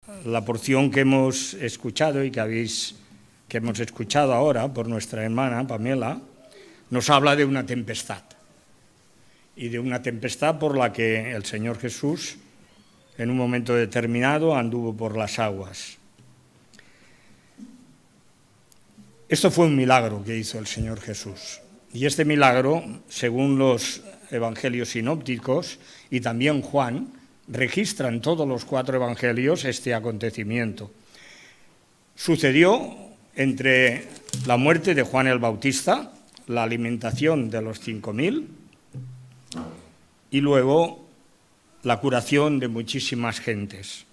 La porción que hemos escuchado y que hemos escuchado ahora por nuestra hermana Pamela nos habla de una tempestad, y de una tempestad por la que el Señor Jesús en un momento determinado anduvo por las aguas. Esto fue un milagro que hizo el Señor Jesús, y este milagro, según los evangelios sinópticos y también Juan, registran todos los 4 evangelios este acontecimiento. Sucedió entre la muerte de Juan el Bautista, la alimentación de los 5.000 y luego la curación de muchísimas gentes.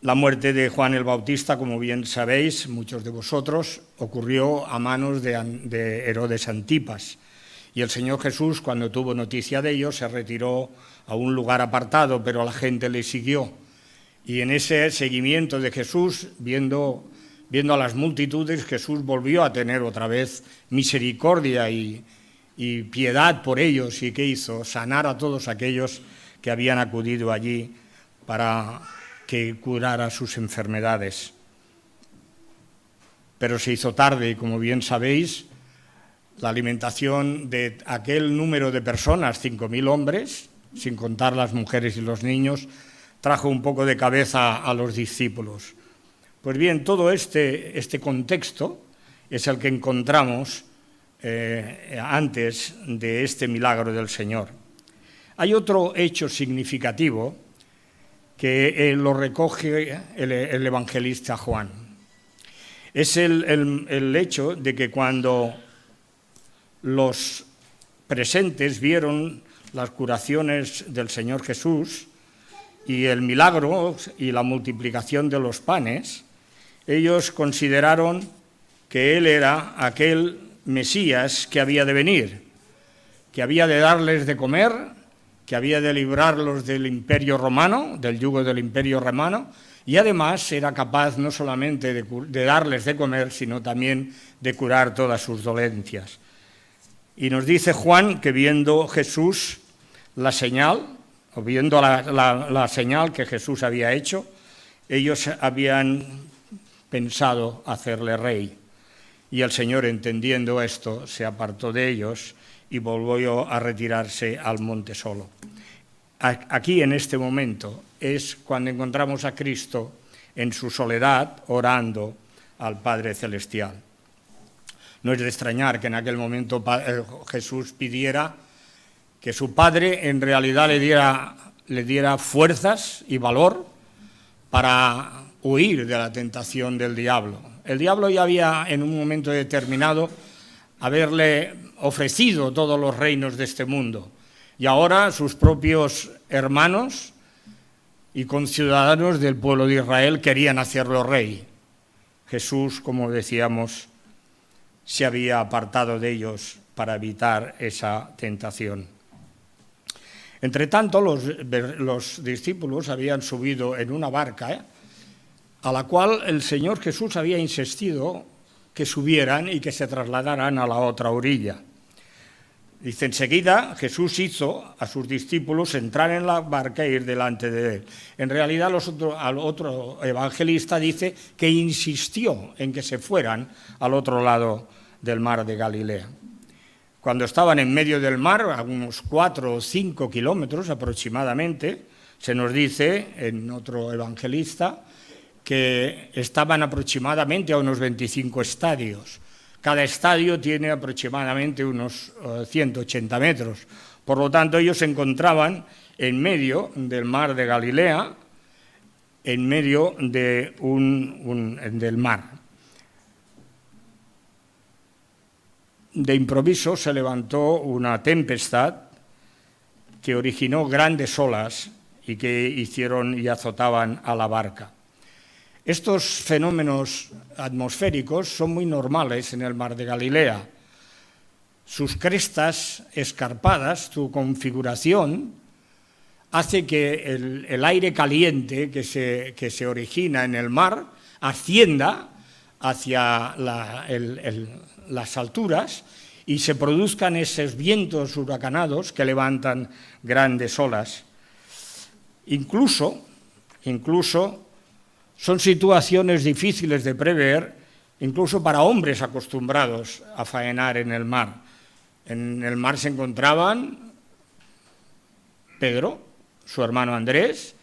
La muerte de Juan el Bautista, como bien sabéis, muchos de vosotros, ocurrió a manos de Herodes Antipas. Y el Señor Jesús, cuando tuvo noticia de ello, se retiró a un lugar apartado, pero la gente le siguió. Y en ese seguimiento de Jesús, viendo a las multitudes, Jesús volvió a tener otra vez misericordia y piedad por ellos. ¿Y qué hizo? Sanar a todos aquellos que habían acudido allí para que curara sus enfermedades. Pero se hizo tarde y, como bien sabéis, la alimentación de aquel número de personas, 5.000 hombres, sin contar las mujeres y los niños, trajo un poco de cabeza a los discípulos. Pues bien, todo este contexto es el que encontramos antes de este milagro del Señor. Hay otro hecho significativo que lo recoge el evangelista Juan. Es el hecho de que cuando los presentes vieron las curaciones del Señor Jesús y el milagro y la multiplicación de los panes, ellos consideraron que Él era aquel Mesías que había de venir, que había de darles de comer, que había de librarlos del imperio romano, del yugo del imperio romano, y además era capaz no solamente de darles de comer, sino también de curar todas sus dolencias. Y nos dice Juan que viendo Jesús la señal, o viendo la señal que Jesús había hecho, ellos habían pensado hacerle rey. Y el Señor, entendiendo esto, se apartó de ellos y volvió a retirarse al monte solo. Aquí, en este momento, es cuando encontramos a Cristo en su soledad, orando al Padre Celestial. No es de extrañar que en aquel momento Jesús pidiera que su Padre en realidad le diera fuerzas y valor para huir de la tentación del diablo. El diablo ya había en un momento determinado haberle ofrecido todos los reinos de este mundo, y ahora sus propios hermanos y conciudadanos del pueblo de Israel querían hacerlo rey. Jesús, como decíamos, se había apartado de ellos para evitar esa tentación. Entre tanto, los discípulos habían subido en una barca, a la cual el Señor Jesús había insistido que subieran y que se trasladaran a la otra orilla. Dice, enseguida Jesús hizo a sus discípulos entrar en la barca e ir delante de él. En realidad, al otro evangelista dice que insistió en que se fueran al otro lado del mar de Galilea. Cuando estaban en medio del mar, a unos 4 o 5 kilómetros aproximadamente, se nos dice en otro evangelista que estaban aproximadamente a unos 25 estadios. Cada estadio tiene aproximadamente unos 180 metros. Por lo tanto, ellos se encontraban en medio del mar de Galilea, en medio de del mar. De improviso se levantó una tempestad que originó grandes olas y que hicieron y azotaban a la barca. Estos fenómenos atmosféricos son muy normales en el mar de Galilea. Sus crestas escarpadas, su configuración, hace que el aire caliente que se origina en el mar ascienda hacia las alturas y se produzcan esos vientos huracanados que levantan grandes olas. Incluso son situaciones difíciles de prever, incluso para hombres acostumbrados a faenar en el mar. En el mar se encontraban Pedro, su hermano Andrés,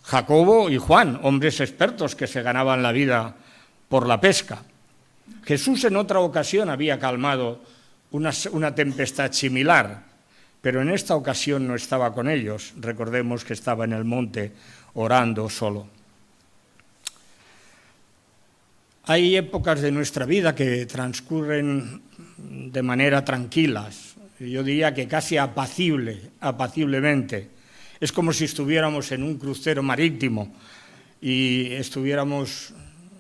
Jacobo y Juan, hombres expertos que se ganaban la vida por la pesca. Jesús en otra ocasión había calmado una tempestad similar, pero en esta ocasión no estaba con ellos. Recordemos que estaba en el monte orando solo. Hay épocas de nuestra vida que transcurren de manera tranquilas, yo diría que casi apaciblemente. Es como si estuviéramos en un crucero marítimo y estuviéramos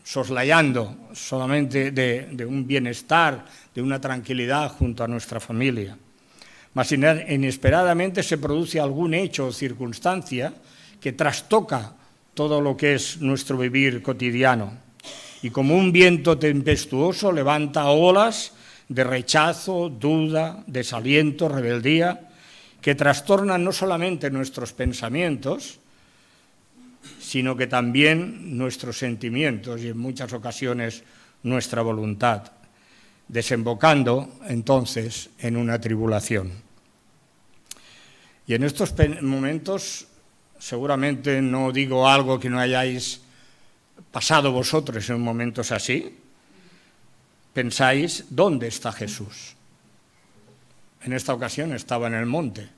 soslayando solamente de un bienestar, de una tranquilidad junto a nuestra familia. Mas inesperadamente se produce algún hecho o circunstancia que trastoca todo lo que es nuestro vivir cotidiano. Y como un viento tempestuoso levanta olas de rechazo, duda, desaliento, rebeldía, que trastornan no solamente nuestros pensamientos, sino que también nuestros sentimientos y en muchas ocasiones nuestra voluntad, desembocando entonces en una tribulación. Y en estos momentos seguramente no digo algo que no hayáis pasado vosotros en momentos así. Pensáis, ¿dónde está Jesús? En esta ocasión estaba en el monte.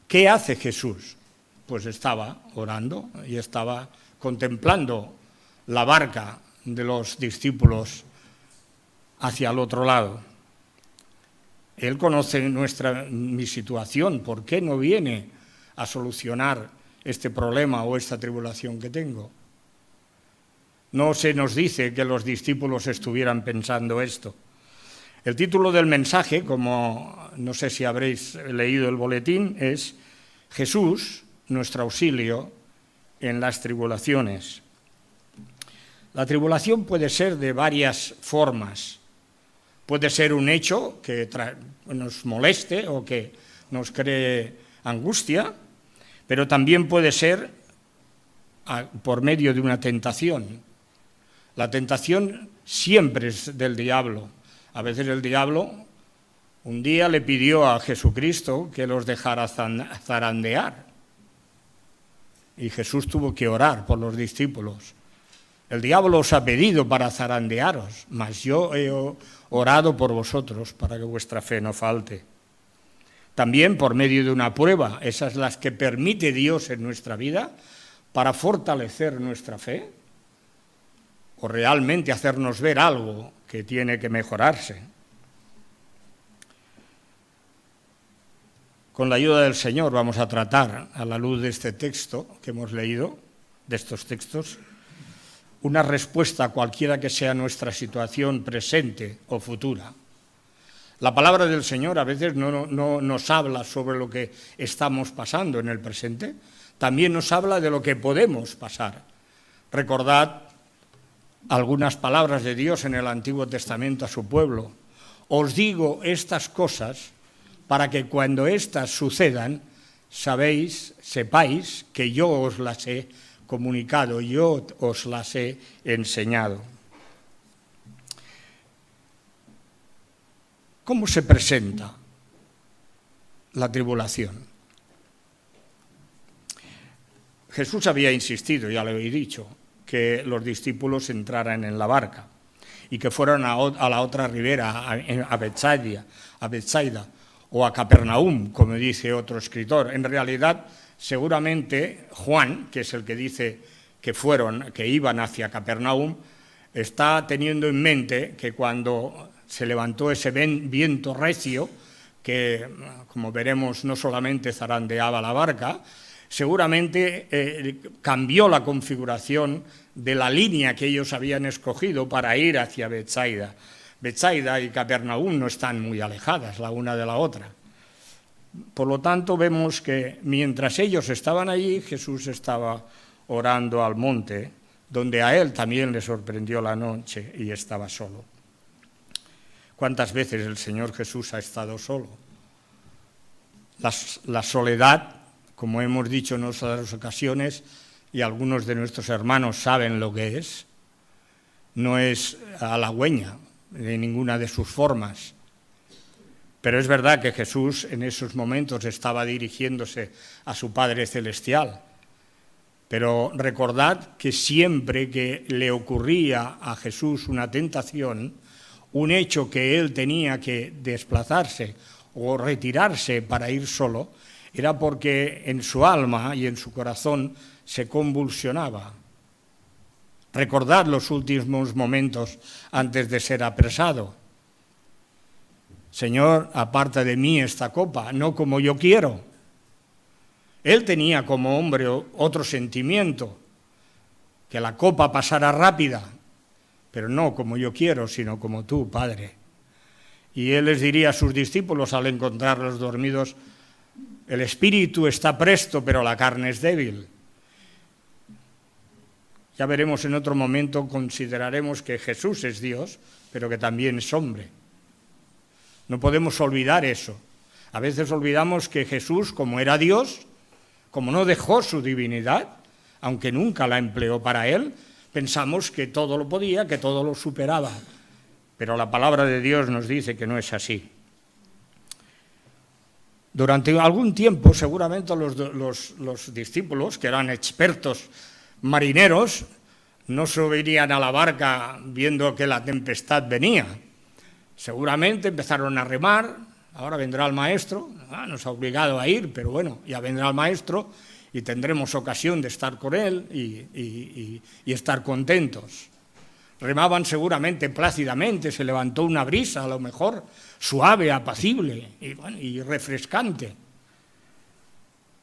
¿Qué hace Jesús? Pues estaba orando y estaba contemplando la barca de los discípulos hacia el otro lado. Él conoce mi situación. ¿Por qué no viene a solucionar este problema o esta tribulación que tengo? No se nos dice que los discípulos estuvieran pensando esto. El título del mensaje, como no sé si habréis leído el boletín, es Jesús, nuestro auxilio en las tribulaciones. La tribulación puede ser de varias formas. Puede ser un hecho que nos moleste o que nos cree angustia, pero también puede ser por medio de una tentación. La tentación siempre es del diablo. A veces el diablo un día le pidió a Jesucristo que los dejara zarandear. Y Jesús tuvo que orar por los discípulos. El diablo os ha pedido para zarandearos, mas yo he orado por vosotros para que vuestra fe no falte. También por medio de una prueba, esas las que permite Dios en nuestra vida para fortalecer nuestra fe o realmente hacernos ver algo que tiene que mejorarse. Con la ayuda del Señor vamos a tratar, a la luz de este texto que hemos leído, de estos textos, una respuesta a cualquiera que sea nuestra situación presente o futura. La palabra del Señor a veces no nos habla sobre lo que estamos pasando en el presente, también nos habla de lo que podemos pasar. Recordad algunas palabras de Dios en el Antiguo Testamento a su pueblo. Os digo estas cosas para que cuando éstas sucedan, sepáis que yo os las he comunicado, yo os las he enseñado. ¿Cómo se presenta la tribulación? Jesús había insistido, ya lo he dicho, que los discípulos entraran en la barca y que fueran a la otra ribera, a Betsaida o a Capernaum, como dice otro escritor. En realidad, seguramente Juan, que es el que dice que iban hacia Capernaum, está teniendo en mente que cuando se levantó ese viento recio, que como veremos no solamente zarandeaba la barca, seguramente cambió la configuración de la línea que ellos habían escogido para ir hacia Betsaida. Betsaida y Capernaum no están muy alejadas la una de la otra. Por lo tanto, vemos que mientras ellos estaban allí, Jesús estaba orando al monte, donde a él también le sorprendió la noche y estaba solo. ¿Cuántas veces el Señor Jesús ha estado solo? La soledad como hemos dicho en otras ocasiones, y algunos de nuestros hermanos saben lo que es, no es halagüeña de ninguna de sus formas. Pero es verdad que Jesús en esos momentos estaba dirigiéndose a su Padre Celestial. Pero recordad que siempre que le ocurría a Jesús una tentación, un hecho que él tenía que desplazarse o retirarse para ir solo, era porque en su alma y en su corazón se convulsionaba. Recordad los últimos momentos antes de ser apresado. Señor, aparta de mí esta copa, no como yo quiero. Él tenía como hombre otro sentimiento, que la copa pasara rápida, pero no como yo quiero, sino como tú, Padre. Y él les diría a sus discípulos al encontrarlos dormidos, el espíritu está presto, pero la carne es débil. Ya veremos en otro momento, consideraremos que Jesús es Dios, pero que también es hombre. No podemos olvidar eso. A veces olvidamos que Jesús, como era Dios, como no dejó su divinidad, aunque nunca la empleó para él, pensamos que todo lo podía, que todo lo superaba. Pero la palabra de Dios nos dice que no es así. Durante algún tiempo, seguramente los discípulos, que eran expertos marineros, no subirían a la barca viendo que la tempestad venía. Seguramente empezaron a remar, ahora vendrá el maestro, nos ha obligado a ir, pero bueno, ya vendrá el maestro y tendremos ocasión de estar con él y estar contentos. Remaban seguramente plácidamente, se levantó una brisa a lo mejor suave, apacible y refrescante.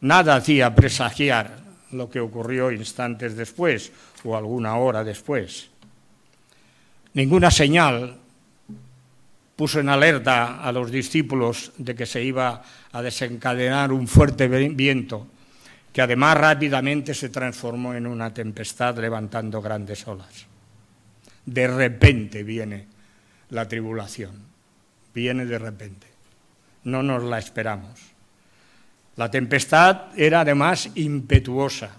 Nada hacía presagiar lo que ocurrió instantes después o alguna hora después. Ninguna señal puso en alerta a los discípulos de que se iba a desencadenar un fuerte viento, que además rápidamente se transformó en una tempestad levantando grandes olas. De repente viene la tribulación, viene de repente, no nos la esperamos. La tempestad era además impetuosa.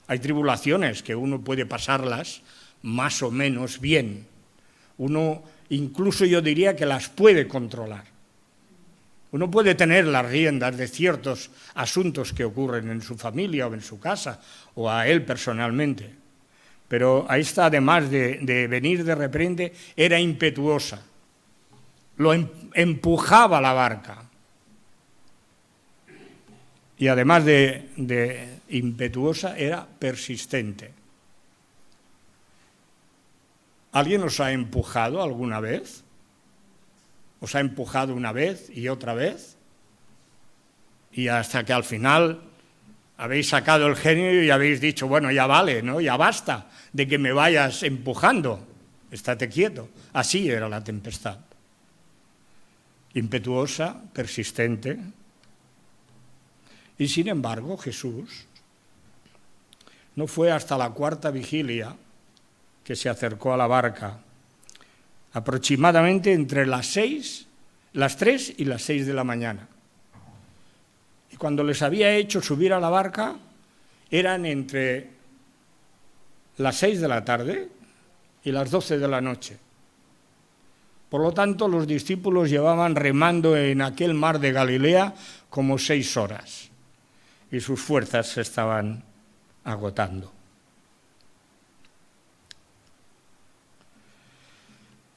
Hay tribulaciones que uno puede pasarlas más o menos bien. Uno incluso yo diría que las puede controlar. Uno puede tener las riendas de ciertos asuntos que ocurren en su familia o en su casa o a él personalmente. Pero a esta, además de venir de repente, era impetuosa. Lo empujaba la barca. Y además de impetuosa, era persistente. ¿Alguien os ha empujado alguna vez? ¿Os ha empujado una vez y otra vez? Y hasta que al final habéis sacado el genio y habéis dicho, bueno, ya vale, ¿no? Ya basta de que me vayas empujando. Estate quieto. Así era la tempestad. Impetuosa, persistente. Y sin embargo, Jesús no fue hasta la cuarta vigilia que se acercó a la barca, aproximadamente entre las 3 y las 6 de la mañana. Y cuando les había hecho subir a la barca, eran entre las 6 de la tarde y las 12 de la noche. Por lo tanto, los discípulos llevaban remando en aquel mar de Galilea como 6 horas y sus fuerzas se estaban agotando.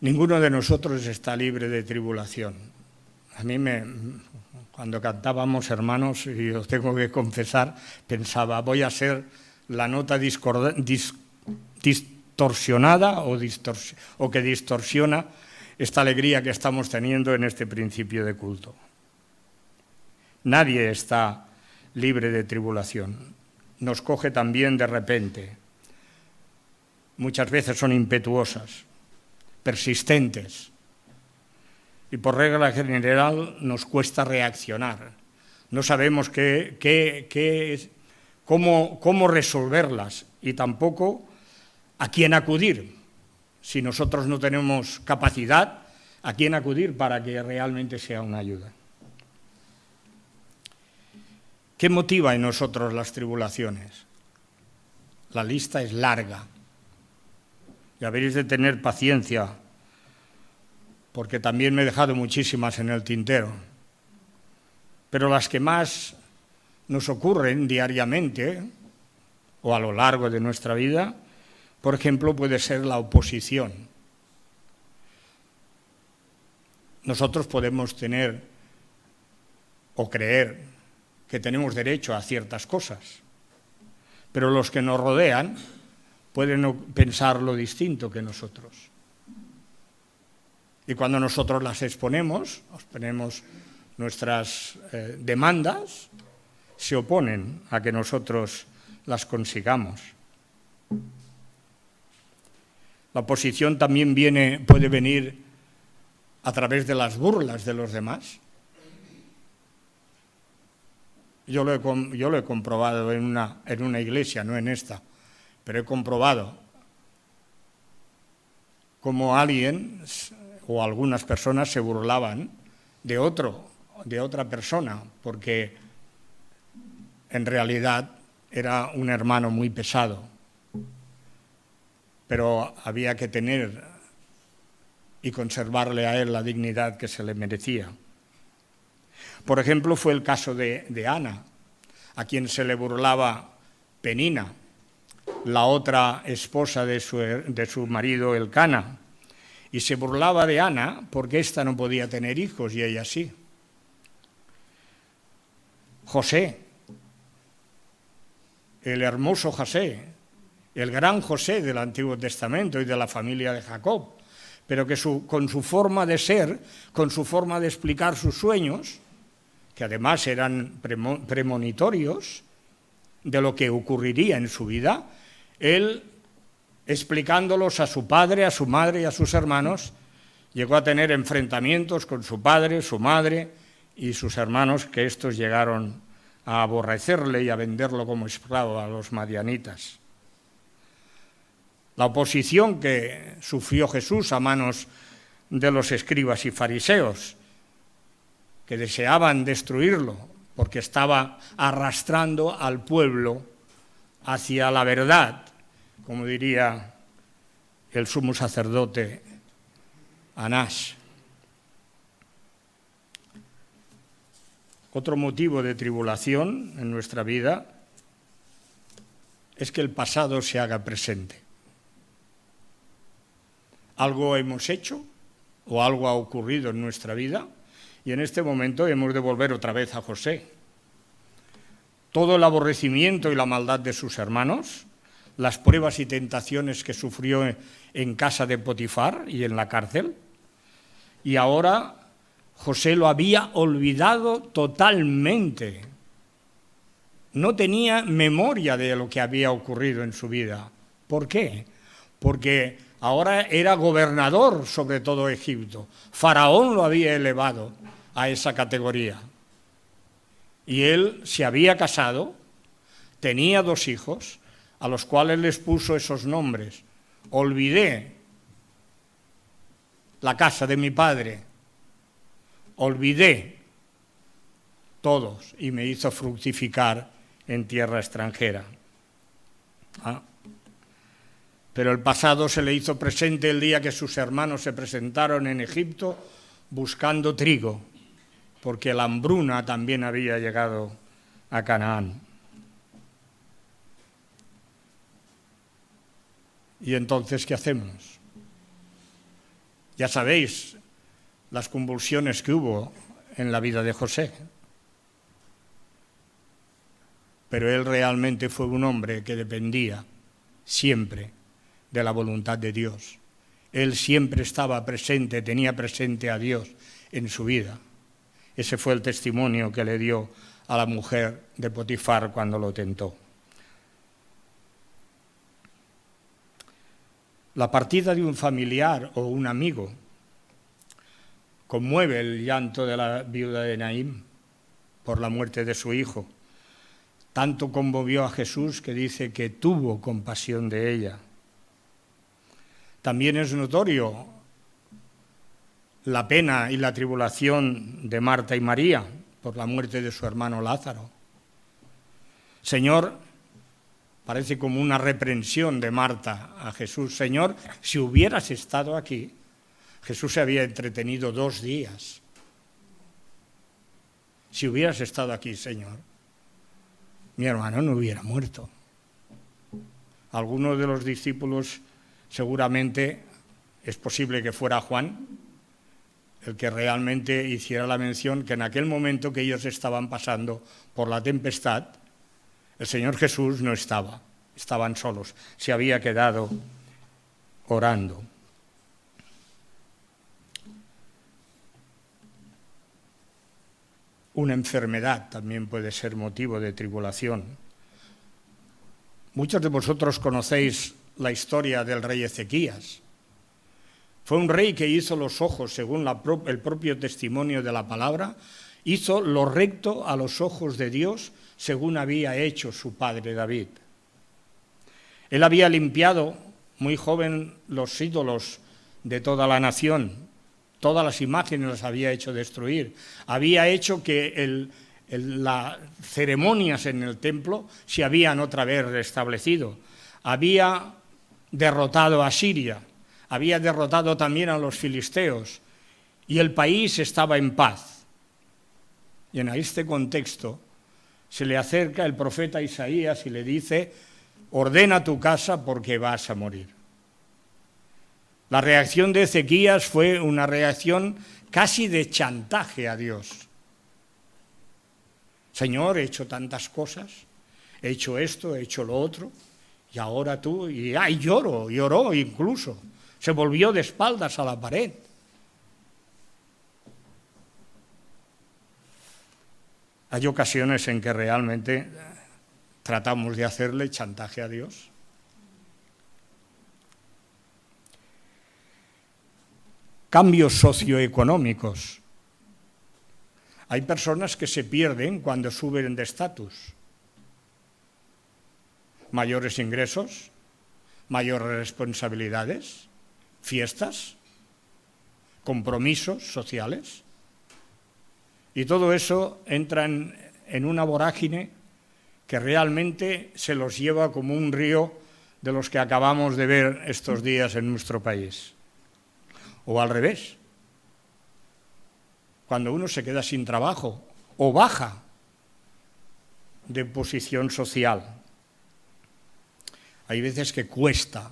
Ninguno de nosotros está libre de tribulación. A mí cuando cantábamos, hermanos, y os tengo que confesar, pensaba, voy a ser la nota distorsionada o que distorsiona esta alegría que estamos teniendo en este principio de culto. Nadie está libre de tribulación. Nos coge también de repente. Muchas veces son impetuosas, persistentes. Y por regla general nos cuesta reaccionar. No sabemos cómo resolverlas y tampoco a quién acudir. Si nosotros no tenemos capacidad, ¿a quién acudir para que realmente sea una ayuda? ¿Qué motiva en nosotros las tribulaciones? La lista es larga. Y habéis de tener paciencia, porque también me he dejado muchísimas en el tintero. Pero las que más nos ocurren diariamente o a lo largo de nuestra vida, por ejemplo, puede ser la oposición. Nosotros podemos tener o creer que tenemos derecho a ciertas cosas, pero los que nos rodean pueden pensar lo distinto que nosotros. Y cuando nosotros las exponemos nuestras demandas, se oponen a que nosotros las consigamos. La oposición también puede venir a través de las burlas de los demás. Yo lo he comprobado en una iglesia, no en esta, pero he comprobado cómo alguien o algunas personas se burlaban de otra persona, porque en realidad era un hermano muy pesado, pero había que tener y conservarle a él la dignidad que se le merecía. Por ejemplo, fue el caso de Ana, a quien se le burlaba Penina, la otra esposa de su marido Elcana, y se burlaba de Ana porque ésta no podía tener hijos y ella sí. José, el hermoso José, el gran José del Antiguo Testamento y de la familia de Jacob, pero que con su forma de ser, con su forma de explicar sus sueños, que además eran premonitorios de lo que ocurriría en su vida, él, explicándolos a su padre, a su madre y a sus hermanos, llegó a tener enfrentamientos con su padre, su madre y sus hermanos, que estos llegaron a aborrecerle y a venderlo como esclavo a los madianitas. La oposición que sufrió Jesús a manos de los escribas y fariseos, que deseaban destruirlo porque estaba arrastrando al pueblo hacia la verdad, como diría el sumo sacerdote Anás. Otro motivo de tribulación en nuestra vida es que el pasado se haga presente. Algo hemos hecho o algo ha ocurrido en nuestra vida y en este momento hemos de volver otra vez a José. Todo el aborrecimiento y la maldad de sus hermanos, las pruebas y tentaciones que sufrió en casa de Potifar y en la cárcel, y ahora José lo había olvidado totalmente. No tenía memoria de lo que había ocurrido en su vida. ¿Por qué? Porque ahora era gobernador sobre todo Egipto. Faraón lo había elevado a esa categoría. Y él se había casado, tenía 2 hijos, a los cuales les puso esos nombres. Olvidé la casa de mi padre, olvidé todos y me hizo fructificar en tierra extranjera. Pero el pasado se le hizo presente el día que sus hermanos se presentaron en Egipto buscando trigo, porque la hambruna también había llegado a Canaán. ¿Y entonces qué hacemos? Ya sabéis las convulsiones que hubo en la vida de José. Pero él realmente fue un hombre que dependía siempre de la voluntad de Dios. Él siempre estaba presente, tenía presente a Dios en su vida. Ese fue el testimonio que le dio a la mujer de Potifar cuando lo tentó. La partida de un familiar o un amigo conmueve el llanto de la viuda de Naín por la muerte de su hijo. Tanto conmovió a Jesús que dice que tuvo compasión de ella. También es notorio la pena y la tribulación de Marta y María por la muerte de su hermano Lázaro. Señor, parece como una reprensión de Marta a Jesús. Señor, si hubieras estado aquí, Jesús se había entretenido 2 días. Si hubieras estado aquí, Señor, mi hermano no hubiera muerto. Algunos de los discípulos, seguramente, es posible que fuera Juan, el que realmente hiciera la mención que en aquel momento que ellos estaban pasando por la tempestad, el Señor Jesús no estaba, estaban solos, se había quedado orando. Una enfermedad también puede ser motivo de tribulación. Muchos de vosotros conocéis la historia del rey Ezequías. Fue un rey que hizo los ojos, según el propio testimonio de la palabra, hizo lo recto a los ojos de Dios, según había hecho su padre David. Él había limpiado, muy joven, los ídolos de toda la nación. Todas las imágenes las había hecho destruir. Había hecho que las ceremonias en el templo se habían otra vez restablecido. Había derrotado a Siria, había derrotado también a los filisteos y el país estaba en paz. Y en este contexto se le acerca el profeta Isaías y le dice: ordena tu casa porque vas a morir. La reacción de Ezequías fue una reacción casi de chantaje a Dios. Señor, he hecho tantas cosas, he hecho esto, he hecho lo otro, y ahora tú, y lloró incluso, se volvió de espaldas a la pared. Hay ocasiones en que realmente tratamos de hacerle chantaje a Dios. Cambios socioeconómicos. Hay personas que se pierden cuando suben de estatus. Mayores ingresos, mayores responsabilidades, fiestas, compromisos sociales. Y todo eso entra en una vorágine que realmente se los lleva como un río de los que acabamos de ver estos días en nuestro país. O al revés, cuando uno se queda sin trabajo o baja de posición social. Hay veces que cuesta.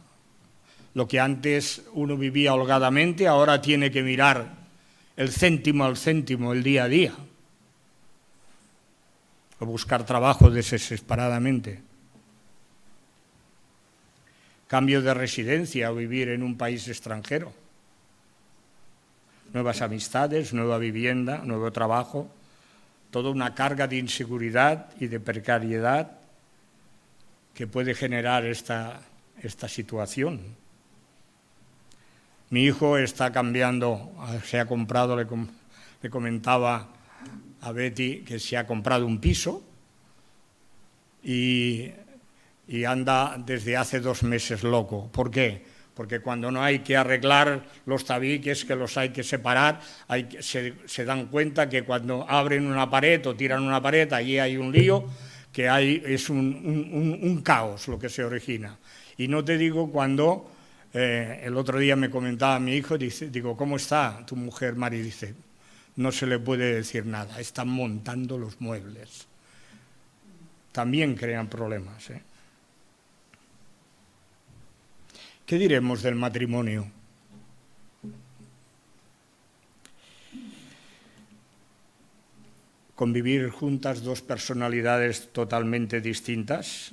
Lo que antes uno vivía holgadamente, ahora tiene que mirar el céntimo al céntimo, el día a día. O buscar trabajo desesperadamente. Cambio de residencia o vivir en un país extranjero. Nuevas amistades, nueva vivienda, nuevo trabajo, toda una carga de inseguridad y de precariedad que puede generar esta situación. Mi hijo está cambiando, se ha comprado, le comentaba a Betty que se ha comprado un piso y anda desde hace 2 meses loco. ¿Por qué? Porque cuando no hay que arreglar los tabiques, que los hay que separar, se dan cuenta que cuando abren una pared o tiran una pared, allí hay un lío, que es un caos lo que se origina. Y no te digo cuando, el otro día me comentaba mi hijo, digo, ¿cómo está tu mujer, Mari? Dice, no se le puede decir nada, están montando los muebles. También crean problemas, ¿eh? ¿Qué diremos del matrimonio? Convivir juntas 2 personalidades totalmente distintas,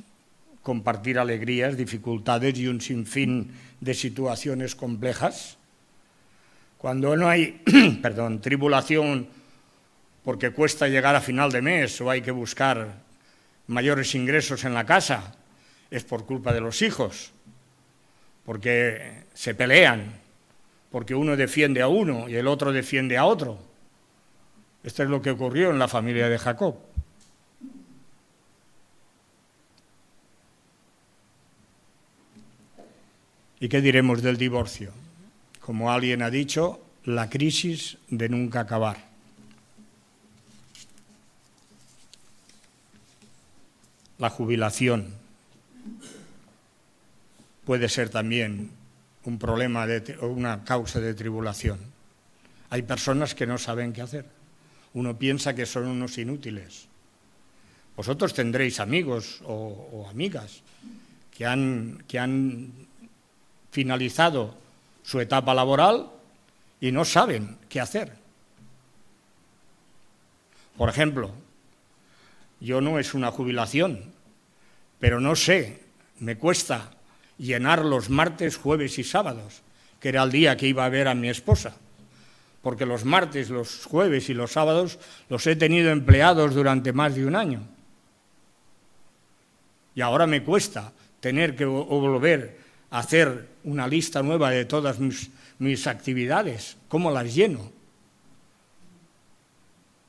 compartir alegrías, dificultades y un sinfín de situaciones complejas. Cuando no hay tribulación porque cuesta llegar a final de mes o hay que buscar mayores ingresos en la casa, es por culpa de los hijos, porque se pelean, porque uno defiende a uno y el otro defiende a otro. Esto es lo que ocurrió en la familia de Jacob. ¿Y qué diremos del divorcio? Como alguien ha dicho, la crisis de nunca acabar. la jubilación puede ser también un problema o una causa de tribulación. Hay personas que no saben qué hacer. Uno piensa que son unos inútiles. Vosotros tendréis amigos o amigas que han finalizado su etapa laboral y no saben qué hacer. Por ejemplo, yo no es una jubilación, pero no sé, me cuesta llenar los martes, jueves y sábados, que era el día que iba a ver a mi esposa, porque los martes, los jueves y los sábados los he tenido empleados durante más de un año. Y ahora me cuesta tener que volver a hacer una lista nueva de todas mis actividades. ¿Cómo las lleno?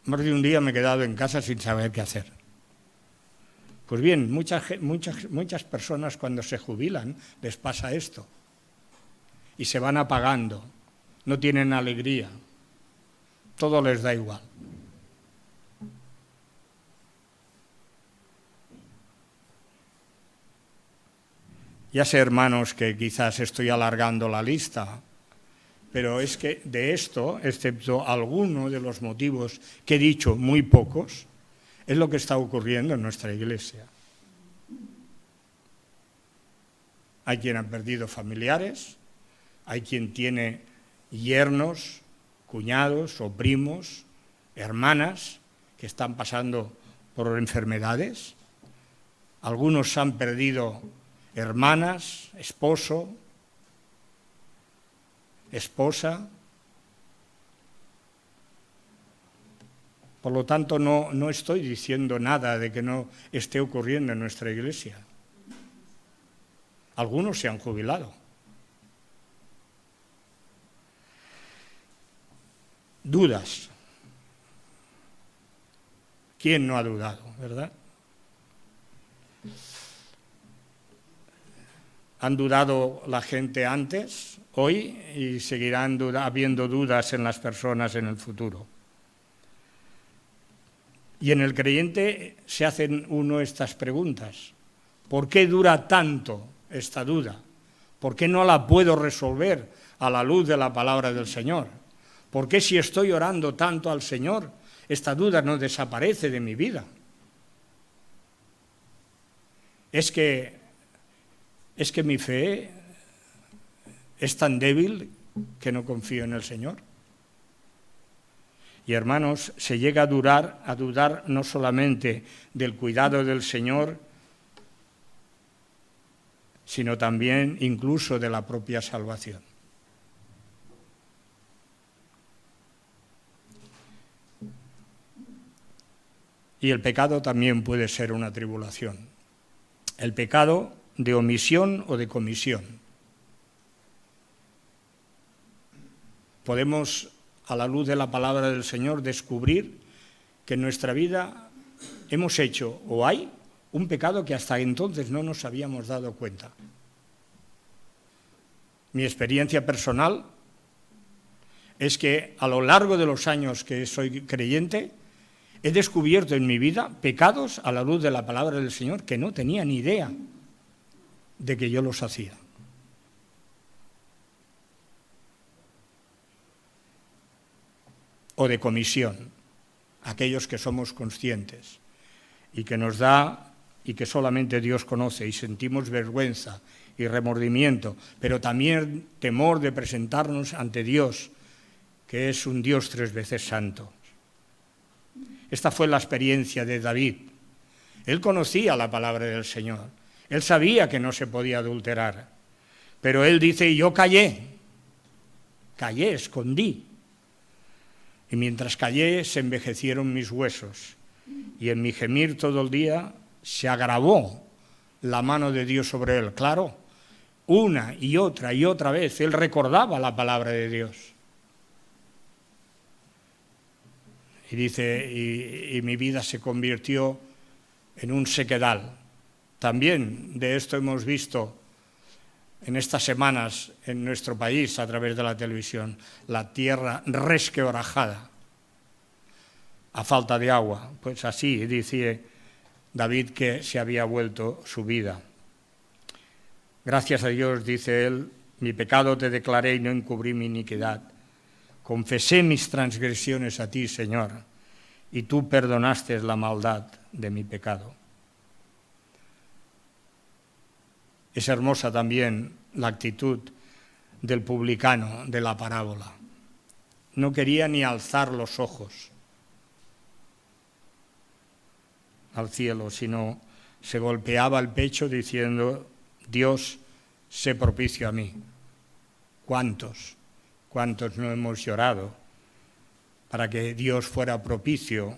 Más de un día me he quedado en casa sin saber qué hacer. Pues bien, muchas personas cuando se jubilan les pasa esto. Y se van apagando, no tienen alegría, todo les da igual. Ya sé, hermanos, que quizás estoy alargando la lista, pero es que de esto, excepto alguno de los motivos que he dicho, muy pocos, es lo que está ocurriendo en nuestra iglesia. Hay quien ha perdido familiares, hay quien tiene yernos, cuñados o primos, hermanas que están pasando por enfermedades. Algunos han perdido hermanas, esposo, esposa. Por lo tanto, no estoy diciendo nada de que no esté ocurriendo en nuestra iglesia. Algunos se han jubilado. Dudas. ¿Quién no ha dudado, verdad? Han dudado la gente antes, hoy, y seguirán habiendo dudas en las personas en el futuro. Y en el creyente se hacen uno estas preguntas. ¿Por qué dura tanto esta duda? ¿Por qué no la puedo resolver a la luz de la palabra del Señor? ¿Por qué si estoy orando tanto al Señor, esta duda no desaparece de mi vida? Es que mi fe es tan débil que no confío en el Señor. Y hermanos, se llega a dudar no solamente del cuidado del Señor, sino también incluso de la propia salvación. Y el pecado también puede ser una tribulación. El pecado de omisión o de comisión. Podemos, a la luz de la palabra del Señor, descubrir que en nuestra vida hemos hecho o hay un pecado que hasta entonces no nos habíamos dado cuenta. Mi experiencia personal es que a lo largo de los años que soy creyente, he descubierto en mi vida pecados a la luz de la palabra del Señor que no tenía ni idea de que yo los hacía. O de comisión, aquellos que somos conscientes y que nos da y que solamente Dios conoce y sentimos vergüenza y remordimiento, pero también temor de presentarnos ante Dios, que es un Dios 3 veces santo. Esta fue la experiencia de David. Él conocía la palabra del Señor. Él sabía que no se podía adulterar. Pero él dice, yo callé, escondí. Y mientras callé, se envejecieron mis huesos. Y en mi gemir todo el día se agravó la mano de Dios sobre él. Claro, una y otra vez, él recordaba la palabra de Dios. Y dice, y mi vida se convirtió en un sequedal. También de esto hemos visto en estas semanas en nuestro país a través de la televisión, la tierra resquebrajada a falta de agua. Pues así dice David, que se había vuelto su vida. Gracias a Dios, dice él, mi pecado te declaré y no encubrí mi iniquidad. Confesé mis transgresiones a ti, Señor, y tú perdonaste la maldad de mi pecado. Es hermosa también la actitud del publicano de la parábola. No quería ni alzar los ojos al cielo, sino se golpeaba el pecho diciendo, Dios, sé propicio a mí. ¿Cuántos no hemos llorado para que Dios fuera propicio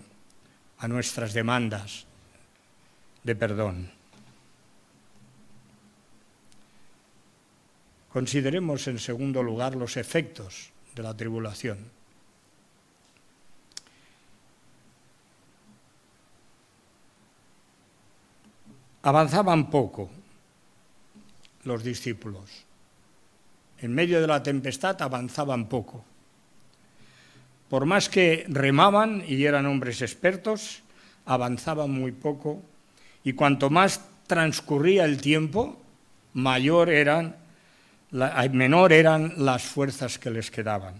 a nuestras demandas de perdón? Consideremos en segundo lugar los efectos de la tribulación. Avanzaban poco los discípulos. En medio de la tempestad avanzaban poco. Por más que remaban y eran hombres expertos, avanzaban muy poco, y cuanto más transcurría el tiempo, menor eran las fuerzas que les quedaban.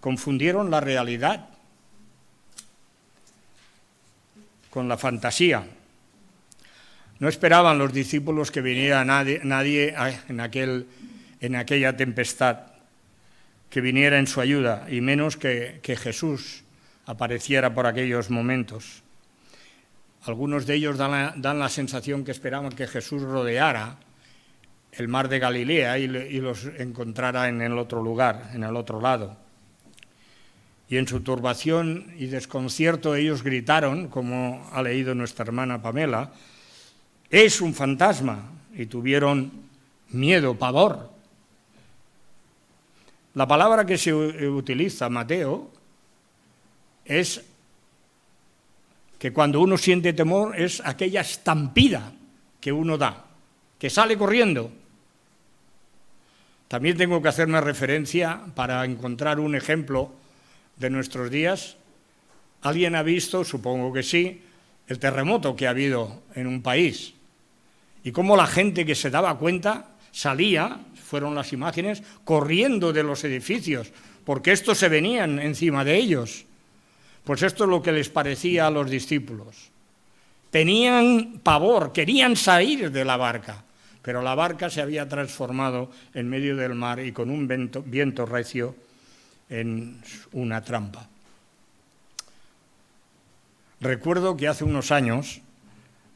Confundieron la realidad con la fantasía. No esperaban los discípulos que viniera nadie en aquella tempestad, que viniera en su ayuda, y menos que Jesús apareciera por aquellos momentos. Algunos de ellos dan la sensación que esperaban que Jesús rodeara el mar de Galilea y los encontrara en el otro lugar, en el otro lado. Y en su turbación y desconcierto ellos gritaron, como ha leído nuestra hermana Pamela, es un fantasma, y tuvieron miedo, pavor. La palabra que se utiliza, Mateo, es que cuando uno siente temor es aquella estampida que uno da, que sale corriendo. También tengo que hacerme referencia para encontrar un ejemplo de nuestros días. ¿Alguien ha visto, supongo que sí, el terremoto que ha habido en un país? Y cómo la gente que se daba cuenta salía, fueron las imágenes, corriendo de los edificios, porque estos se venían encima de ellos. Pues esto es lo que les parecía a los discípulos. Tenían pavor, querían salir de la barca, pero la barca se había transformado en medio del mar y con un viento recio en una trampa. Recuerdo que hace unos años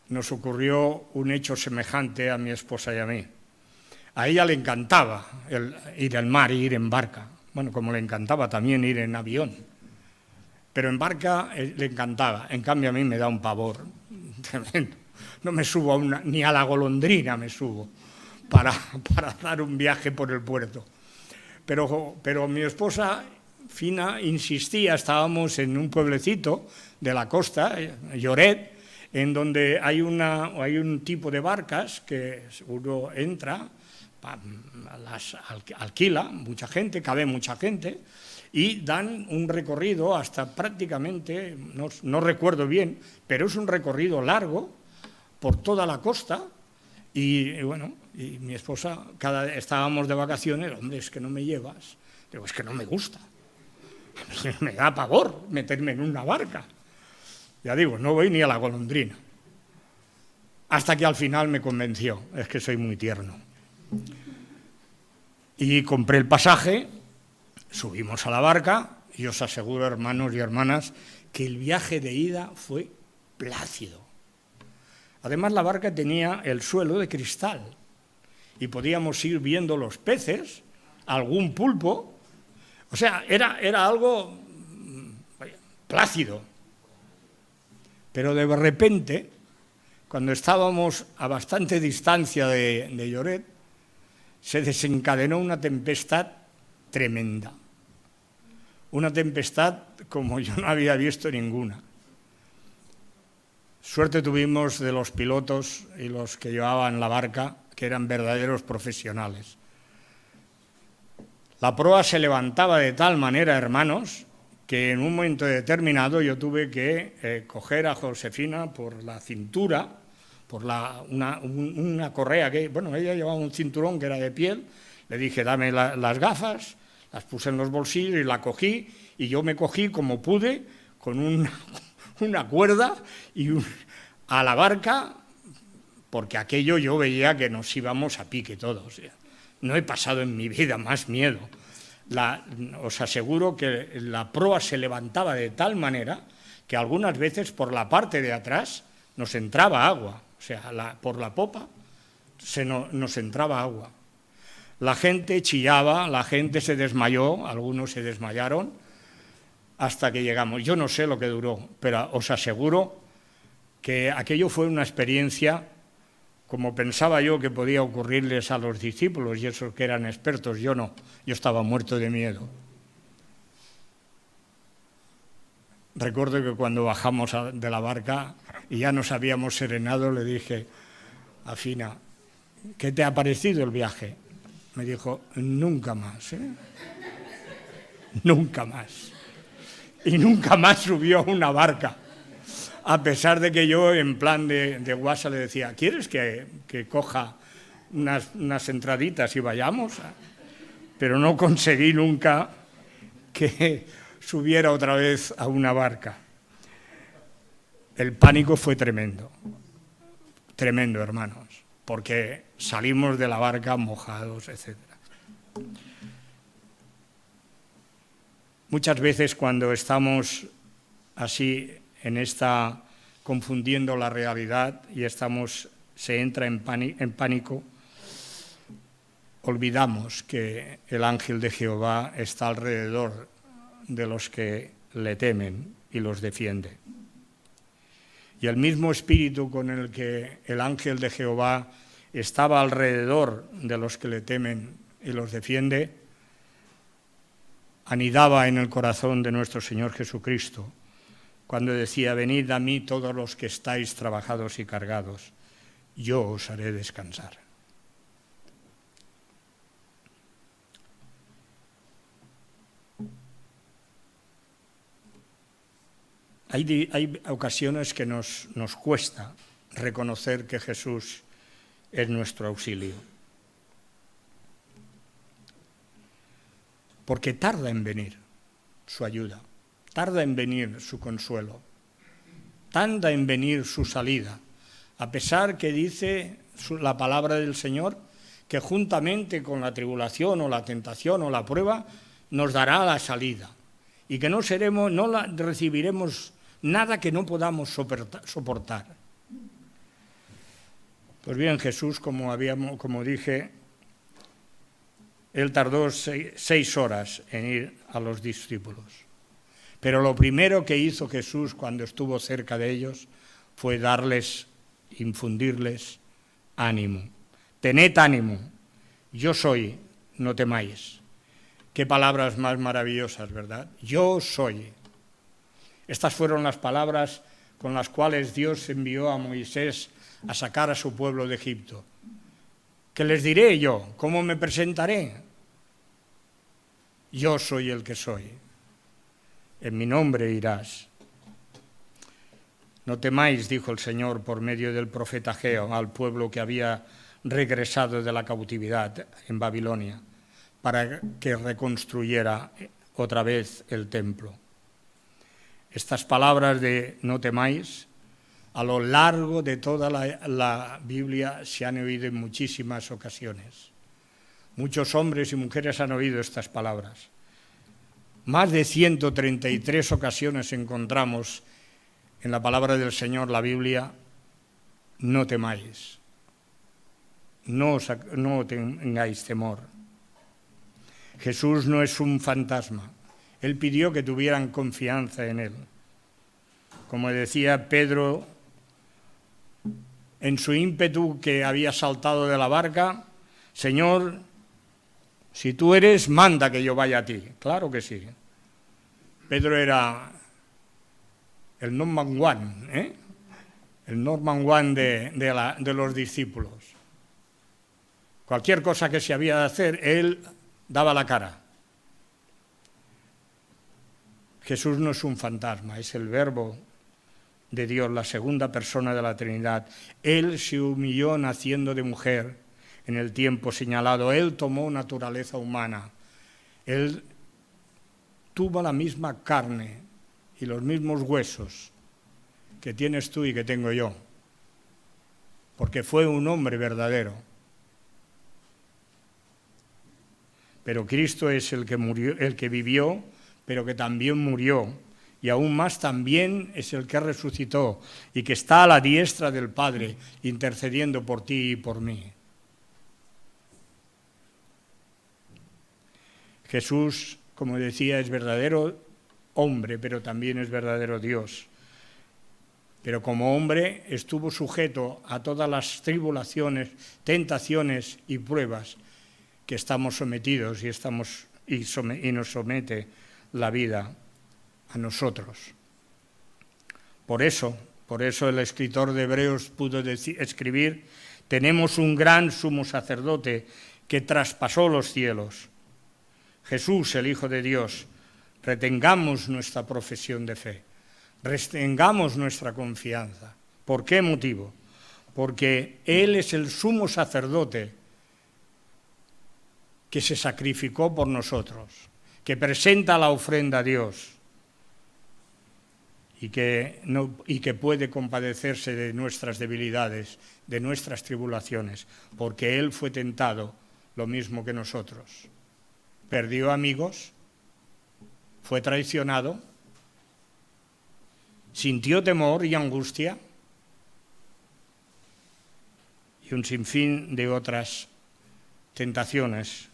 nos ocurrió un hecho semejante a mi esposa y a mí. A ella le encantaba ir al mar, ir en barca. Bueno, como le encantaba también ir en avión. Pero en barca le encantaba. En cambio a mí me da un pavor tremendo. No me subo ni a la golondrina me subo para dar un viaje por el puerto. Pero mi esposa Fina insistía, estábamos en un pueblecito de la costa, Lloret, en donde hay un tipo de barcas que uno entra, las alquila mucha gente, cabe mucha gente, y dan un recorrido hasta prácticamente, no recuerdo bien, pero es un recorrido largo por toda la costa. Y bueno, y mi esposa, estábamos de vacaciones, hombre, es que no me llevas. Digo, es que no me gusta. A mí me da pavor meterme en una barca. Ya digo, no voy ni a la golondrina. Hasta que al final me convenció, es que soy muy tierno. Y compré el pasaje, subimos a la barca, y os aseguro, hermanos y hermanas, que el viaje de ida fue plácido. Además, la barca tenía el suelo de cristal y podíamos ir viendo los peces, algún pulpo. O sea, era algo plácido. Pero de repente, cuando estábamos a bastante distancia de Lloret, se desencadenó una tempestad tremenda. Una tempestad como yo no había visto ninguna. Suerte tuvimos de los pilotos y los que llevaban la barca, que eran verdaderos profesionales. La proa se levantaba de tal manera, hermanos, que en un momento determinado yo tuve que coger a Josefina por la cintura, por una correa que, bueno, ella llevaba un cinturón que era de piel, le dije, dame las gafas, las puse en los bolsillos y la cogí, y yo me cogí como pude, con una cuerda a la barca, porque aquello yo veía que nos íbamos a pique todos. No he pasado en mi vida más miedo. Os aseguro que la proa se levantaba de tal manera que algunas veces por la parte de atrás nos entraba agua, o sea, por la popa nos entraba agua. La gente chillaba, la gente se desmayó, algunos se desmayaron, hasta que llegamos. Yo no sé lo que duró, pero os aseguro que aquello fue una experiencia como pensaba yo que podía ocurrirles a los discípulos y esos que eran expertos. Yo no, yo estaba muerto de miedo. Recuerdo que cuando bajamos de la barca y ya nos habíamos serenado, le dije a Fina, ¿qué te ha parecido el viaje? Me dijo, nunca más, ¿eh? Nunca más. Y nunca más subió a una barca. A pesar de que yo, en plan de guasa, le decía, ¿quieres que coja unas entraditas y vayamos? Pero no conseguí nunca que subiera otra vez a una barca. El pánico fue tremendo, tremendo, hermanos, porque salimos de la barca mojados, etc. Muchas veces cuando estamos así confundiendo la realidad y se entra en pánico, olvidamos que el ángel de Jehová está alrededor de los que le temen y los defiende. Y el mismo espíritu con el que el ángel de Jehová estaba alrededor de los que le temen y los defiende, anidaba en el corazón de nuestro Señor Jesucristo, cuando decía, venid a mí todos los que estáis trabajados y cargados, yo os haré descansar. Hay ocasiones que nos cuesta reconocer que Jesús es nuestro auxilio, porque tarda en venir su ayuda. Tarda en venir su consuelo, tarda en venir su salida, a pesar que dice la palabra del Señor que juntamente con la tribulación o la tentación o la prueba nos dará la salida y que no recibiremos nada que no podamos soportar. Pues bien, Jesús, como dije, él tardó 6 horas en ir a los discípulos. Pero lo primero que hizo Jesús cuando estuvo cerca de ellos fue infundirles ánimo. Tened ánimo, yo soy, no temáis. Qué palabras más maravillosas, ¿verdad? Yo soy. Estas fueron las palabras con las cuales Dios envió a Moisés a sacar a su pueblo de Egipto. ¿Qué les diré yo? ¿Cómo me presentaré? Yo soy el que soy. En mi nombre irás. No temáis, dijo el Señor por medio del profeta Ageo al pueblo que había regresado de la cautividad en Babilonia, para que reconstruyera otra vez el templo. Estas palabras de no temáis, a lo largo de toda la Biblia se han oído en muchísimas ocasiones. Muchos hombres y mujeres han oído estas palabras. Más de 133 ocasiones encontramos en la palabra del Señor, la Biblia, no temáis, no tengáis temor. Jesús no es un fantasma, Él pidió que tuvieran confianza en Él. Como decía Pedro, en su ímpetu que había saltado de la barca, Señor, si tú eres, manda que yo vaya a ti. Claro que sí. Pedro era el number one, el number one de los discípulos. Cualquier cosa que se había de hacer, él daba la cara. Jesús no es un fantasma, es el Verbo de Dios, la segunda persona de la Trinidad. Él se humilló naciendo de mujer en el tiempo señalado. Él tomó naturaleza humana. Él tuvo la misma carne y los mismos huesos que tienes tú y que tengo yo, porque fue un hombre verdadero. Pero Cristo es el que murió, el que vivió, pero que también murió, y aún más también es el que resucitó y que está a la diestra del Padre, intercediendo por ti y por mí. Jesús, como decía, es verdadero hombre, pero también es verdadero Dios. Pero como hombre estuvo sujeto a todas las tribulaciones, tentaciones y pruebas que estamos sometidos y nos somete la vida a nosotros. Por eso el escritor de Hebreos pudo escribir: tenemos un gran sumo sacerdote que traspasó los cielos, Jesús, el Hijo de Dios. Retengamos nuestra profesión de fe, retengamos nuestra confianza. ¿Por qué motivo? Porque Él es el sumo sacerdote que se sacrificó por nosotros, que presenta la ofrenda a Dios y que puede compadecerse de nuestras debilidades, de nuestras tribulaciones, porque Él fue tentado lo mismo que nosotros. Perdió amigos, fue traicionado, sintió temor y angustia y un sinfín de otras tentaciones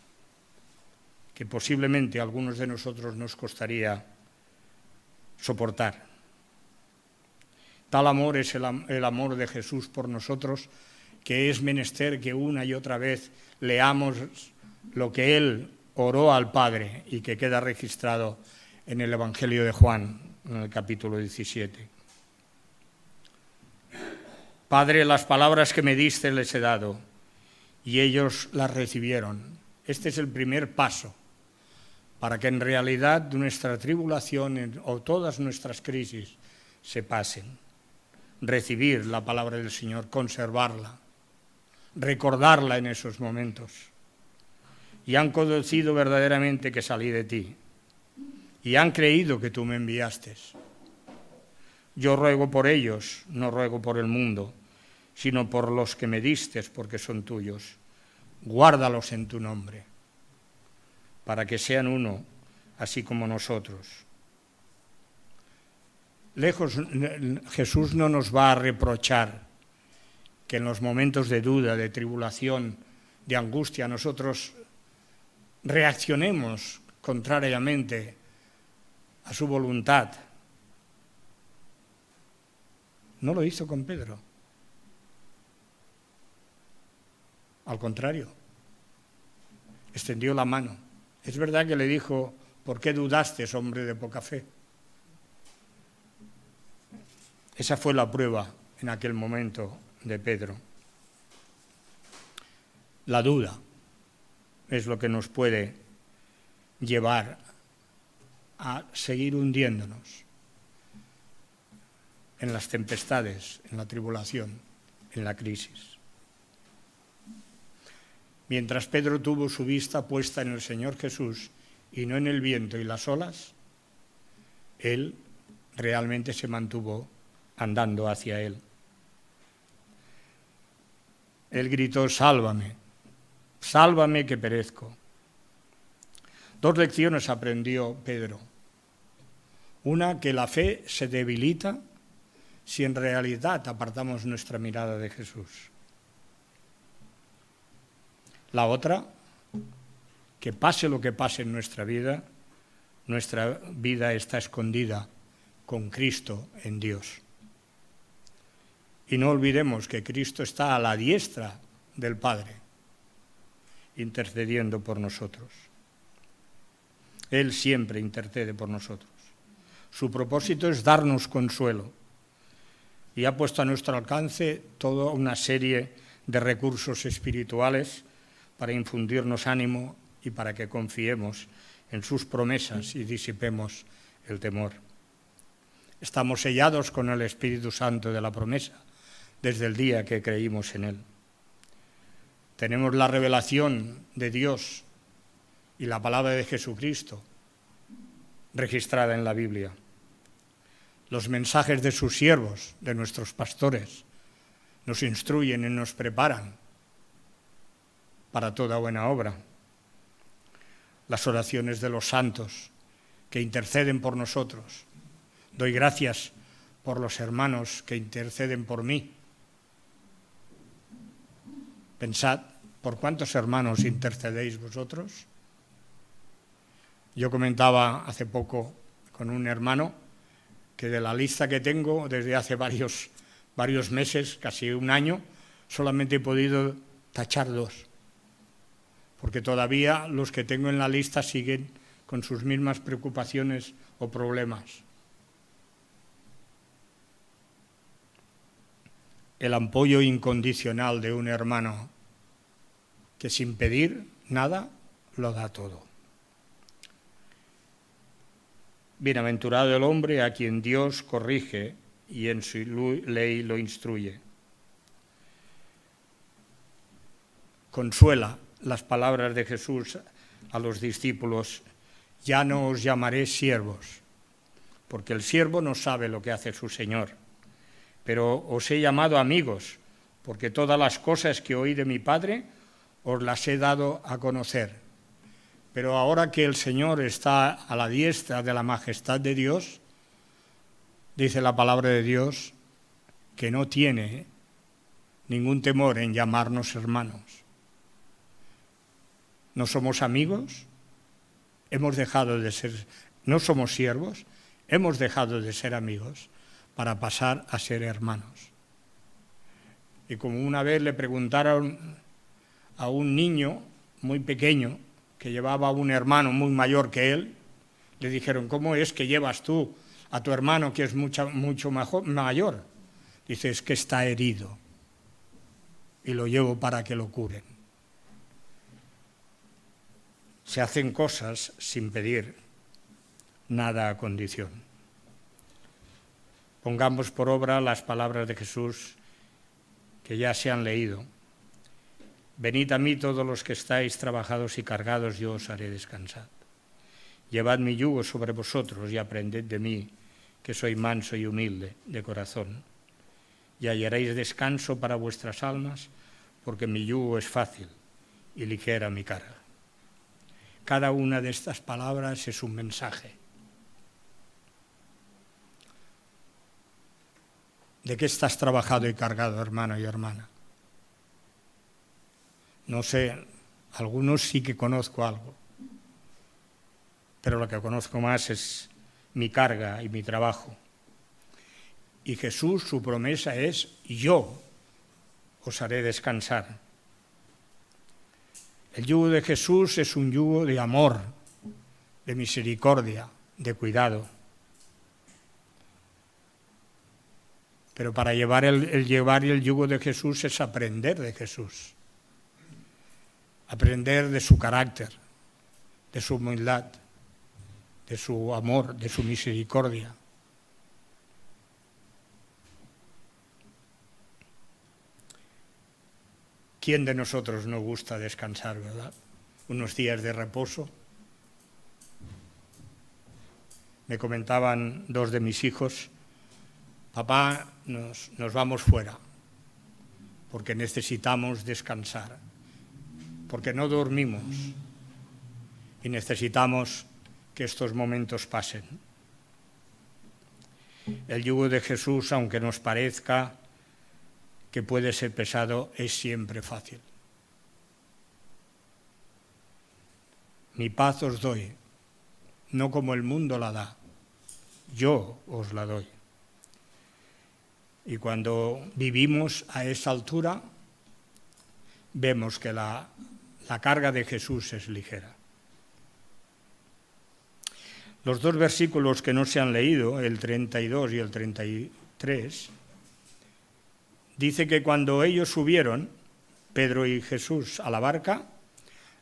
que posiblemente a algunos de nosotros nos costaría soportar. Tal amor es el amor de Jesús por nosotros, que es menester que una y otra vez leamos lo que Él oró al Padre y que queda registrado en el Evangelio de Juan, en el capítulo 17. Padre, las palabras que me diste les he dado, y ellos las recibieron. Este es el primer paso para que en realidad nuestra tribulación o todas nuestras crisis se pasen. Recibir la palabra del Señor, conservarla, recordarla en esos momentos. Y han conocido verdaderamente que salí de ti, y han creído que tú me enviaste. Yo ruego por ellos, no ruego por el mundo, sino por los que me diste, porque son tuyos. Guárdalos en tu nombre, para que sean uno, así como nosotros. Jesús no nos va a reprochar que en los momentos de duda, de tribulación, de angustia, nosotros reaccionemos contrariamente a su voluntad. No lo hizo con Pedro. Al contrario, extendió la mano. Es verdad que le dijo: ¿por qué dudaste, hombre de poca fe? Esa fue la prueba en aquel momento de Pedro. La duda es lo que nos puede llevar a seguir hundiéndonos en las tempestades, en la tribulación, en la crisis. Mientras Pedro tuvo su vista puesta en el Señor Jesús y no en el viento y las olas, él realmente se mantuvo andando hacia él. Él gritó: sálvame, sálvame que perezco. Dos lecciones aprendió Pedro. Una, que la fe se debilita si en realidad apartamos nuestra mirada de Jesús. La otra, que pase lo que pase en nuestra vida está escondida con Cristo en Dios. Y no olvidemos que Cristo está a la diestra del Padre, intercediendo por nosotros. Él siempre intercede por nosotros. Su propósito es darnos consuelo y ha puesto a nuestro alcance toda una serie de recursos espirituales para infundirnos ánimo y para que confiemos en sus promesas y disipemos el temor. Estamos sellados con el Espíritu Santo de la promesa desde el día que creímos en Él. Tenemos la revelación de Dios y la palabra de Jesucristo registrada en la Biblia. Los mensajes de sus siervos, de nuestros pastores, nos instruyen y nos preparan para toda buena obra. Las oraciones de los santos que interceden por nosotros. Doy gracias por los hermanos que interceden por mí. Pensad, ¿por cuántos hermanos intercedéis vosotros? Yo comentaba hace poco con un hermano que de la lista que tengo desde hace varios meses, casi un año, solamente he podido tachar 2, porque todavía los que tengo en la lista siguen con sus mismas preocupaciones o problemas. El apoyo incondicional de un hermano que sin pedir nada lo da todo. Bienaventurado el hombre a quien Dios corrige y en su ley lo instruye. Consuela las palabras de Jesús a los discípulos: ya no os llamaré siervos, porque el siervo no sabe lo que hace su Señor, pero os he llamado amigos, porque todas las cosas que oí de mi Padre os las he dado a conocer. Pero ahora que el Señor está a la diestra de la majestad de Dios, dice la palabra de Dios que no tiene ningún temor en llamarnos hermanos. No somos amigos, hemos dejado de ser, no somos siervos, hemos dejado de ser amigos para pasar a ser hermanos. Y como una vez le preguntaron a un niño muy pequeño que llevaba a un hermano muy mayor que él, le dijeron: ¿cómo es que llevas tú a tu hermano que es mucho mayor? Dice: es que está herido y lo llevo para que lo curen. Se hacen cosas sin pedir nada a condición. Pongamos por obra las palabras de Jesús que ya se han leído. Venid a mí todos los que estáis trabajados y cargados, yo os haré descansar. Llevad mi yugo sobre vosotros y aprended de mí, que soy manso y humilde de corazón, y hallaréis descanso para vuestras almas, porque mi yugo es fácil y ligera mi carga. Cada una de estas palabras es un mensaje. ¿De qué estás trabajado y cargado, hermano y hermana? No sé, algunos sí que conozco algo, pero lo que conozco más es mi carga y mi trabajo. Y Jesús, su promesa es: yo os haré descansar. El yugo de Jesús es un yugo de amor, de misericordia, de cuidado. Pero para llevar el yugo de Jesús es aprender de Jesús. Aprender de su carácter, de su humildad, de su amor, de su misericordia. ¿Quién de nosotros no gusta descansar, verdad? Unos días de reposo. Me comentaban 2 de mis hijos: papá, nos vamos fuera, porque necesitamos descansar, porque no dormimos y necesitamos que estos momentos pasen. El yugo de Jesús, aunque nos parezca que puede ser pesado, es siempre fácil. Mi paz os doy, no como el mundo la da, yo os la doy. Y cuando vivimos a esa altura, vemos que la carga de Jesús es ligera. Los 2 versículos que no se han leído, el 32 y el 33, dice que cuando ellos subieron, Pedro y Jesús, a la barca,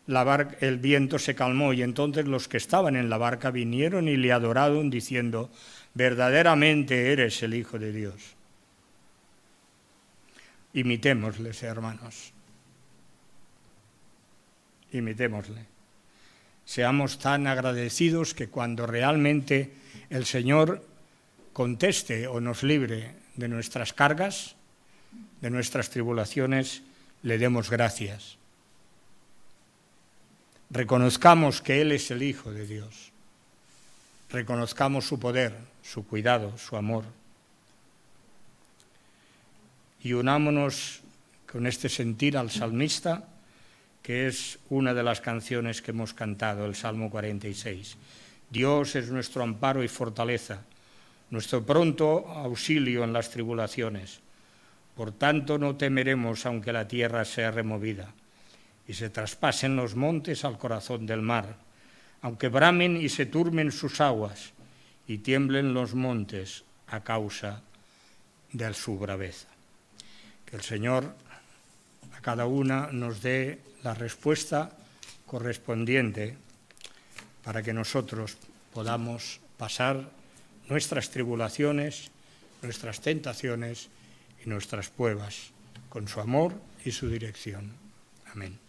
el viento se calmó y entonces los que estaban en la barca vinieron y le adoraron diciendo: verdaderamente eres el Hijo de Dios. Imitémosles, hermanos. Imitémosle. Seamos tan agradecidos que cuando realmente el Señor conteste o nos libre de nuestras cargas, de nuestras tribulaciones, le demos gracias. Reconozcamos que Él es el Hijo de Dios. Reconozcamos su poder, su cuidado, su amor. Y unámonos con este sentir al salmista, que es una de las canciones que hemos cantado, el Salmo 46. Dios es nuestro amparo y fortaleza, nuestro pronto auxilio en las tribulaciones. Por tanto, no temeremos aunque la tierra sea removida y se traspasen los montes al corazón del mar, aunque bramen y se turben sus aguas y tiemblen los montes a causa de su braveza. Que el Señor a cada una nos dé la respuesta correspondiente para que nosotros podamos pasar nuestras tribulaciones, nuestras tentaciones y nuestras pruebas con su amor y su dirección. Amén.